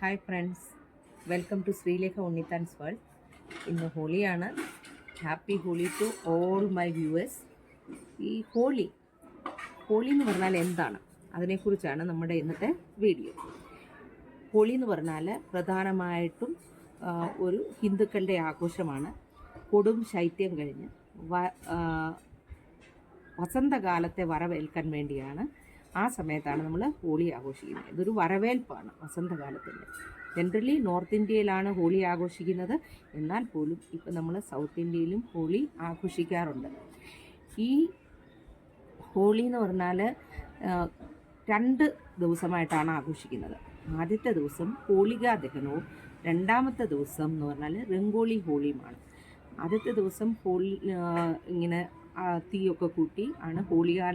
Hi friends, welcome to Sreelekha Unnithan's world. ഇന്ന് ഹോളിയാണ്. Happy Holi to all my viewers. ഈ ഹോളി എന്ന് പറഞ്ഞാൽ എന്താണ്, അതിനെക്കുറിച്ചാണ് നമ്മുടെ ഇന്നത്തെ വീഡിയോ. ഹോളി എന്ന് പറഞ്ഞാൽ പ്രധാനമായിട്ടും ഒരു ഹിന്ദുക്കളുടെ ആഘോഷമാണ്. കൊടും ശൈത്യം കഴിഞ്ഞ് വസന്തകാലത്തെ വരവേൽക്കാൻ വേണ്ടിയാണ്. ആ സമയത്താണ് നമ്മൾ ഹോളി ആഘോഷിക്കുന്നത്. ഇതൊരു വരവേൽപ്പാണ് വസന്തകാലത്തിൻ്റെ. ജനറലി നോർത്ത് ഇന്ത്യയിലാണ് ഹോളി ആഘോഷിക്കുന്നത്. എന്നാൽ പോലും ഇപ്പം നമ്മൾ സൗത്ത് ഇന്ത്യയിലും ഹോളി ആഘോഷിക്കാറുണ്ട്. ഈ ഹോളി എന്ന് പറഞ്ഞാൽ 2 ദിവസമായിട്ടാണ് ആഘോഷിക്കുന്നത്. ആദ്യത്തെ ദിവസം ഹോളികാ ദഹനവും രണ്ടാമത്തെ ദിവസം എന്ന് പറഞ്ഞാൽ രംഗോളി ഹോളിയുമാണ്. ആദ്യത്തെ ദിവസം ഇങ്ങനെ തീയൊക്കെ കൂട്ടി ആണ് ഹോളികാ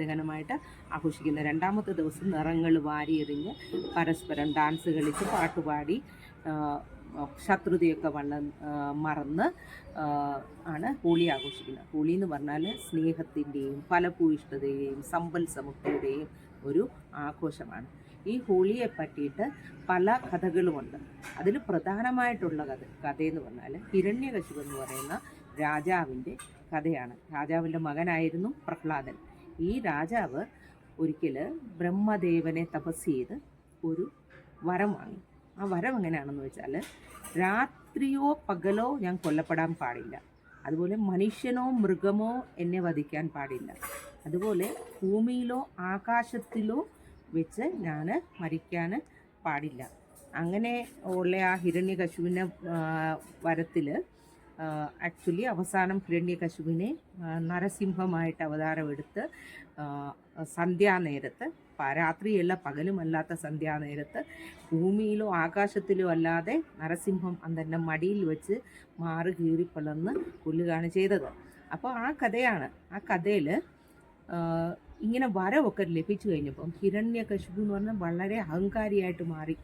ദഹനമായിട്ട് ആഘോഷിക്കുന്നത്. രണ്ടാമത്തെ ദിവസം നിറങ്ങൾ വാരിയെറിഞ്ഞ് പരസ്പരം ഡാൻസ് കളിച്ച് പാട്ടുപാടി ശത്രുതയൊക്കെ മറന്ന് ആണ് ഹോളി ആഘോഷിക്കുന്നത്. ഹോളി എന്ന് പറഞ്ഞാൽ സ്നേഹത്തിൻ്റെയും ഫലഭൂയിഷ്ഠതയുടെയും സമ്പൽ സമൃദ്ധിയുടെയും ഒരു ആഘോഷമാണ്. ഈ ഹോളിയെ പറ്റിയിട്ട് പല കഥകളുമുണ്ട്. അതിൽ പ്രധാനമായിട്ടുള്ള കഥയെന്ന് പറഞ്ഞാൽ ഹിരണ്യകശിപു എന്ന് പറയുന്ന രാജാവിൻ്റെ കഥയാണ്. രാജാവിൻ്റെ മകനായിരുന്നു പ്രഹ്ലാദൻ. ഈ രാജാവ് ഒരിക്കൽ ബ്രഹ്മദേവനെ തപസ് ചെയ്ത് ഒരു വരം വാങ്ങി. ആ വരം എങ്ങനെയാണെന്ന് വെച്ചാൽ, രാത്രിയോ പകലോ ഞാൻ കൊല്ലപ്പെടാൻ പാടില്ല, അതുപോലെ മനുഷ്യനോ മൃഗമോ എന്നെ വധിക്കാൻ പാടില്ല, അതുപോലെ ഭൂമിയിലോ ആകാശത്തിലോ വെച്ച് ഞാൻ മരിക്കാൻ പാടില്ല. അങ്ങനെ ഉള്ള ആ ഹിരണ്യകശിപുവിൻ്റെ വരത്തിൽ ആക്ച്വലി അവസാനം ഹിരണ്യകശിപുവിനെ നരസിംഹമായിട്ട് അവതാരമെടുത്ത് സന്ധ്യാനേരത്ത്, രാത്രിയല്ല പകലുമല്ലാത്ത സന്ധ്യാനേരത്ത് ഭൂമിയിലോ ആകാശത്തിലോ അല്ലാതെ നരസിംഹം തന്നെ മടിയിൽ വെച്ച് മാറ് കീറിപ്പളർന്ന് കൊല്ലുകയാണ് ചെയ്തത്. അപ്പോൾ ആ കഥയാണ്. ആ കഥയിൽ ഇങ്ങനെ വരമൊക്കെ ലഭിച്ചു കഴിഞ്ഞപ്പം ഹിരണ്യകശിപു എന്ന് പറഞ്ഞാൽ വളരെ അഹങ്കാരിയായിട്ട് മാറി.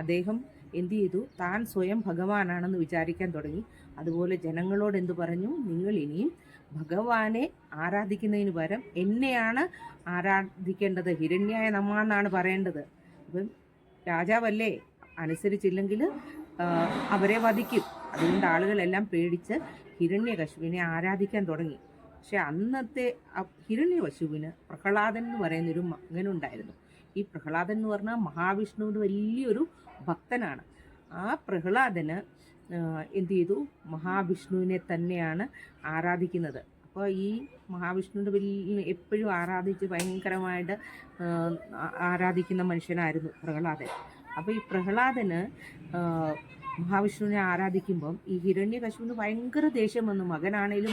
അദ്ദേഹം എന്തു ചെയ്തു, താൻ സ്വയം ഭഗവാനാണെന്ന് വിചാരിക്കാൻ തുടങ്ങി. അതുപോലെ ജനങ്ങളോട് എന്തു പറഞ്ഞു, നിങ്ങൾ ഇനിയും ഭഗവാനെ ആരാധിക്കുന്നതിന് പകരം എന്നെയാണ് ആരാധിക്കേണ്ടത്, ഹിരണ്യായ നമഃ എന്നാണ് പറയേണ്ടത്. അപ്പം രാജാവല്ലേ, അനുസരിച്ചില്ലെങ്കിൽ അവരെ വധിക്കും. അതുകൊണ്ട് ആളുകളെല്ലാം പേടിച്ച് ഹിരണ്യകശിപുവിനെ ആരാധിക്കാൻ തുടങ്ങി. പക്ഷെ അന്നത്തെ ഹിരണ്യകശിപുവിന് പ്രഹ്ലാദൻ എന്ന് പറയുന്നൊരു മകനുണ്ടായിരുന്നു. ഈ പ്രഹ്ലാദൻ എന്ന് പറഞ്ഞാൽ മഹാവിഷ്ണുവിൻ്റെ വലിയൊരു ഭക്തനാണ്. ആ പ്രഹ്ലാദന് എന്തു ചെയ്തു, മഹാവിഷ്ണുവിനെ തന്നെയാണ് ആരാധിക്കുന്നത്. അപ്പോൾ ഈ മഹാവിഷ്ണുവിൻ്റെ എപ്പോഴും ആരാധിച്ച് ഭയങ്കരമായിട്ട് ആരാധിക്കുന്ന മനുഷ്യനായിരുന്നു പ്രഹ്ലാദൻ. അപ്പോൾ ഈ പ്രഹ്ലാദന് മഹാവിഷ്ണുവിനെ ആരാധിക്കുമ്പം ഈ ഹിരണ്യകശിപുവിന് ഭയങ്കര ദേഷ്യം വന്നു. മകനാണേലും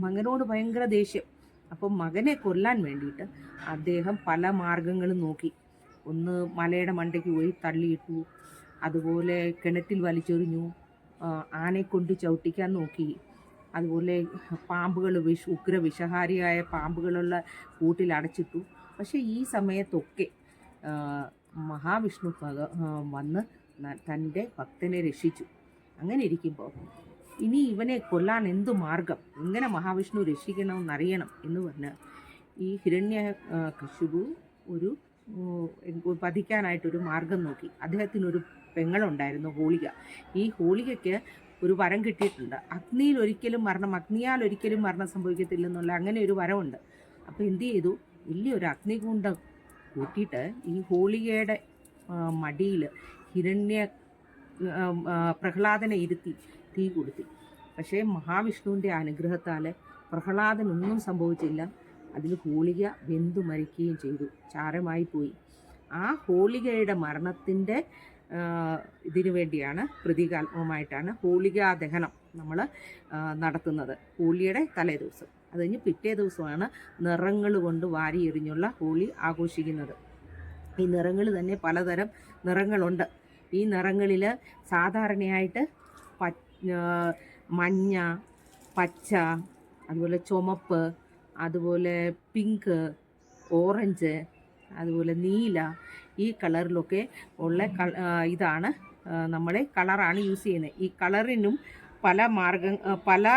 മകനോട് ഭയങ്കര ദേഷ്യം. അപ്പം മകനെ കൊല്ലാൻ വേണ്ടിയിട്ട് അദ്ദേഹം പല മാർഗങ്ങളും നോക്കി. ഒന്ന് മലയുടെ മണ്ടയ്ക്ക് പോയി തള്ളിയിട്ടു, അതുപോലെ കിണറ്റിൽ വലിച്ചെറിഞ്ഞു, ആനയെ കൊണ്ട് ചവിട്ടിക്കാൻ നോക്കി, അതുപോലെ പാമ്പുകൾ ഉഗ്രവിഷഹാരിയായ പാമ്പുകളുള്ള കൂട്ടിൽ അടച്ചിട്ടു. പക്ഷേ ഈ സമയത്തൊക്കെ മഹാവിഷ്ണു വന്ന് തൻ്റെ ഭക്തനെ രക്ഷിച്ചു. അങ്ങനെ ഇരിക്കുമ്പോൾ ഇനി ഇവനെ കൊല്ലാൻ എന്തു മാർഗം, എങ്ങനെ മഹാവിഷ്ണു രക്ഷിക്കണമെന്നറിയണം എന്ന് പറഞ്ഞ് ഈ ഹിരണ്യകശിപു ഒരു വധിക്കാനായിട്ടൊരു മാർഗം നോക്കി. അദ്ദേഹത്തിനൊരു പെങ്ങളുണ്ടായിരുന്നു, ഹോളിക. ഈ ഹോളികയ്ക്ക് ഒരു വരം കിട്ടിയിട്ടുണ്ട്, അഗ്നിയാൽ ഒരിക്കലും മരണം സംഭവിക്കത്തില്ലെന്നുള്ള അങ്ങനെ ഒരു വരമുണ്ട്. അപ്പോൾ എന്തു ചെയ്തു, വലിയൊരു അഗ്നികുണ്ഡം കൂട്ടിയിട്ട് ഈ ഹോളികയുടെ മടിയിൽ പ്രഹ്ലാദനെ ഇരുത്തി തീ കൊടുത്തി. പക്ഷേ മഹാവിഷ്ണുവിൻ്റെ അനുഗ്രഹത്താൽ പ്രഹ്ലാദനൊന്നും സംഭവിച്ചില്ല. അതിൽ ഹോളിക വെന്തു മരിക്കുകയും ചെയ്തു, ചാരമായി പോയി. ആ ഹോളികയുടെ മരണത്തിൻ്റെ ഇതിനു വേണ്ടിയാണ്, പ്രതീകാത്മകമായിട്ടാണ് ഹോളികാ ദഹനം നമ്മൾ നടത്തുന്നത് ഹോളിയുടെ തലേ ദിവസം. അത് കഴിഞ്ഞ് പിറ്റേ ദിവസമാണ് നിറങ്ങൾ കൊണ്ട് വാരി എറിഞ്ഞുള്ള ഹോളി ആഘോഷിക്കുന്നത്. ഈ നിറങ്ങൾ തന്നെ പലതരം നിറങ്ങളുണ്ട്. ഈ നിറങ്ങളിൽ സാധാരണയായിട്ട് മഞ്ഞ, പച്ച, അതുപോലെ ചുമപ്പ്, അതുപോലെ പിങ്ക്, ഓറഞ്ച്, അതുപോലെ നീല, ഈ കളറിലൊക്കെ ഉള്ള ഇതാണ് നമ്മളെ കളറാണ് യൂസ് ചെയ്യുന്നത്. ഈ കളറിനും പല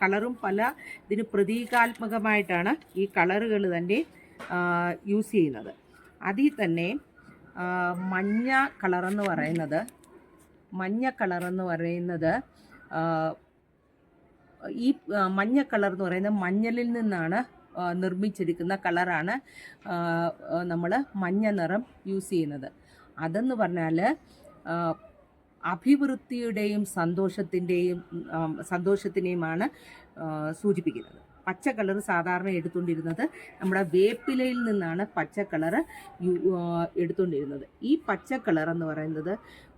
കളറും പല ഇതിന് പ്രതീകാത്മകമായിട്ടാണ് ഈ കളറുകൾ തന്നെ യൂസ് ചെയ്യുന്നത്. അതിൽ തന്നെ മഞ്ഞ കളറെന്ന് പറയുന്നത് ഈ മഞ്ഞ കളർ എന്ന് പറയുന്നത് മഞ്ഞളിൽ നിന്നാണ് നിർമ്മിച്ചെടുക്കുന്ന കളറാണ് നമ്മൾ മഞ്ഞ നിറം യൂസ് ചെയ്യുന്നത്. അതെന്ന് പറഞ്ഞാൽ അഭിവൃദ്ധിയുടെയും സന്തോഷത്തിനെയുമാണ് സൂചിപ്പിക്കുന്നത്. പച്ച കളർ സാധാരണ എടുത്തുകൊണ്ടിരുന്നത് നമ്മുടെ വേപ്പിലയിൽ നിന്നാണ് പച്ച കളർ എടുത്തുകൊണ്ടിരുന്നത്. ഈ പച്ച കളർ എന്ന് പറയുന്നത്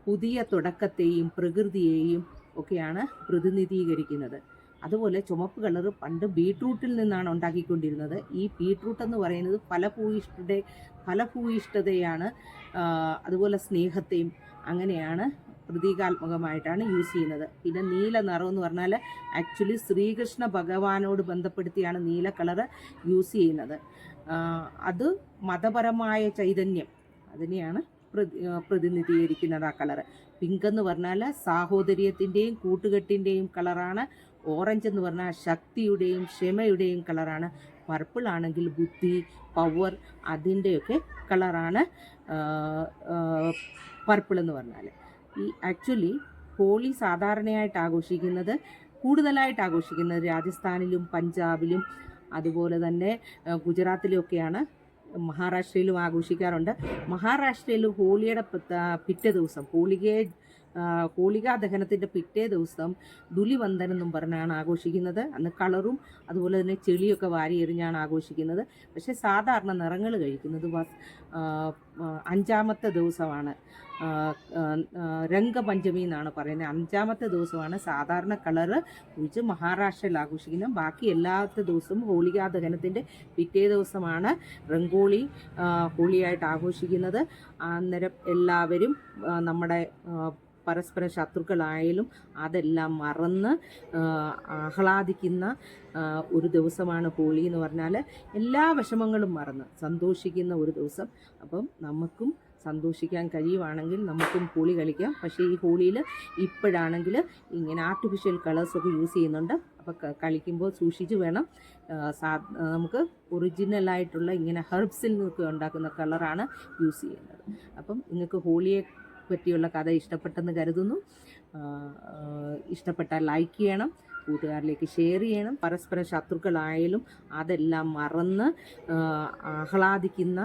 പുതിയ തുടക്കത്തെയും പ്രകൃതിയെയും ഒക്കെയാണ് പ്രതിനിധീകരിക്കുന്നത്. അതുപോലെ ചുമപ്പ് കളർ പണ്ട് ബീട്രൂട്ടിൽ നിന്നാണ് ഉണ്ടാക്കിക്കൊണ്ടിരുന്നത്. ഈ ബീട്രൂട്ട് എന്ന് പറയുന്നത് ഫലഭൂയിഷ്ഠതയാണ്, അതുപോലെ സ്നേഹത്തെയും അങ്ങനെയാണ് പ്രതീകാത്മകമായിട്ടാണ് യൂസ് ചെയ്യുന്നത്. പിന്നെ നീല നിറം എന്ന് പറഞ്ഞാൽ ആക്ച്വലി ശ്രീകൃഷ്ണ ഭഗവാനോട് ബന്ധപ്പെടുത്തിയാണ് നീല കളറ് യൂസ് ചെയ്യുന്നത്. അത് മതപരമായ ചൈതന്യം അതിനെയാണ് പ്രതിനിധീകരിക്കുന്നത് ആ കളറ്. പിങ്ക് എന്ന് പറഞ്ഞാൽ സാഹോദര്യത്തിൻ്റെയും കൂട്ടുകെട്ടിൻ്റെയും കളറാണ്. ഓറഞ്ച് എന്ന് പറഞ്ഞാൽ ശക്തിയുടെയും ക്ഷമയുടെയും കളറാണ്. പർപ്പിൾ ആണെങ്കിൽ ബുദ്ധി, പവർ അതിൻ്റെയൊക്കെ കളറാണ് പർപ്പിൾ എന്ന് പറഞ്ഞാൽ. ഈ ആക്ച്വലി ഹോളി സാധാരണയായിട്ട് കൂടുതലായിട്ട് ആഘോഷിക്കുന്നത് രാജസ്ഥാനിലും പഞ്ചാബിലും അതുപോലെ തന്നെ ഗുജറാത്തിലുമൊക്കെയാണ്. മഹാരാഷ്ട്രയിലും ആഘോഷിക്കാറുണ്ട്. മഹാരാഷ്ട്രയിൽ ഹോളിയുടെ പിറ്റേ ദിവസം ഹോളികാ ദഹനത്തിൻ്റെ പിറ്റേ ദിവസം ധുലിവന്ദനം എന്നും പറഞ്ഞാണ് ആഘോഷിക്കുന്നത്. അന്ന് കളറും അതുപോലെ തന്നെ ചെളിയൊക്കെ വാരി എറിഞ്ഞാണ് ആഘോഷിക്കുന്നത്. പക്ഷേ സാധാരണ നിറങ്ങൾ കഴിക്കുന്നത് 5ാമത്തെ ദിവസമാണ്. രംഗപഞ്ചമി എന്നാണ് പറയുന്നത്. 5ാമത്തെ ദിവസമാണ് സാധാരണ കളറ് കുറിച്ച് മഹാരാഷ്ട്രയിൽ ആഘോഷിക്കുന്നത്. ബാക്കി എല്ലാത്ത ദിവസവും ഹോളികാ ദഹനത്തിൻ്റെ പിറ്റേ ദിവസമാണ് റംഗോളി ഹോളിയായിട്ട് ആഘോഷിക്കുന്നത്. അന്നേരം എല്ലാവരും നമ്മുടെ പരസ്പര ശത്രുക്കളായാലും അതെല്ലാം മറന്ന് ആഹ്ലാദിക്കുന്ന ഒരു ദിവസമാണ് ഹോളി എന്ന് പറഞ്ഞാൽ. എല്ലാ വിഷമങ്ങളും മറന്ന് സന്തോഷിക്കുന്ന ഒരു ദിവസം. അപ്പം നമുക്കും സന്തോഷിക്കാൻ കഴിയുവാണെങ്കിൽ നമുക്കും ഹോളി കളിക്കാം. പക്ഷേ ഈ ഹോളിയിൽ ഇപ്പോഴാണെങ്കിൽ ഇങ്ങനെ ആർട്ടിഫിഷ്യൽ കളേഴ്സൊക്കെ യൂസ് ചെയ്യുന്നുണ്ട്. അപ്പോൾ കളിക്കുമ്പോൾ സൂക്ഷിച്ച് വേണം. നമുക്ക് ഒറിജിനലായിട്ടുള്ള ഇങ്ങനെ ഹെർബ്സിൽ നിന്നൊക്കെ ഉണ്ടാക്കുന്ന കളറാണ് യൂസ് ചെയ്യുന്നത്. അപ്പം നിങ്ങൾക്ക് ഹോളിയെ പറ്റിയുള്ള കഥ ഇഷ്ടപ്പെട്ടെന്ന് കരുതുന്നു. ഇഷ്ടപ്പെട്ടാൽ ലൈക്ക് ചെയ്യണം, കൂട്ടുകാരിലേക്ക് ഷെയർ ചെയ്യണം. പരസ്പര ശത്രുക്കളായാലും അതെല്ലാം മറന്ന് ആഹ്ലാദിക്കുന്ന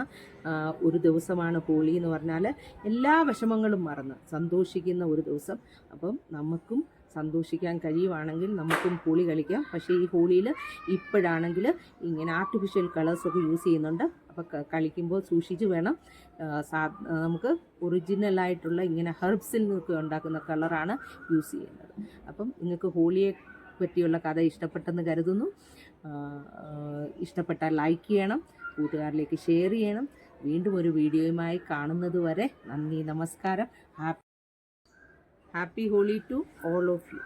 ഒരു ദിവസമാണ് ഹോളി എന്ന് പറഞ്ഞാൽ. എല്ലാ വിഷമങ്ങളും മറന്ന് സന്തോഷിക്കുന്ന ഒരു ദിവസം. അപ്പം നമുക്കും സന്തോഷിക്കാൻ കഴിയുവാണെങ്കിൽ നമുക്കും ഹോളി കളിക്കാം. പക്ഷേ ഈ ഹോളിയിൽ ഇപ്പോഴാണെങ്കിൽ ഇങ്ങനെ ആർട്ടിഫിഷ്യൽ കളേഴ്സൊക്കെ യൂസ് ചെയ്യുന്നുണ്ട്. അപ്പോൾ കളിക്കുമ്പോൾ സൂക്ഷിച്ച് വേണം. നമുക്ക് ഒറിജിനലായിട്ടുള്ള ഇങ്ങനെ ഹെർബ്സിൽ നിന്നൊക്കെ ഉണ്ടാക്കുന്ന കളറാണ് യൂസ് ചെയ്യുന്നത്. അപ്പം നിങ്ങൾക്ക് ഹോളിയെ പറ്റിയുള്ള കഥ ഇഷ്ടപ്പെട്ടെന്ന് കരുതുന്നു. ഇഷ്ടപ്പെട്ടാൽ ലൈക്ക് ചെയ്യണം, കൂട്ടുകാരിലേക്ക് ഷെയർ ചെയ്യണം. വീണ്ടും ഒരു വീഡിയോയുമായി കാണുന്നത് വരെ നന്ദി, നമസ്കാരം. Happy Holi to all of U.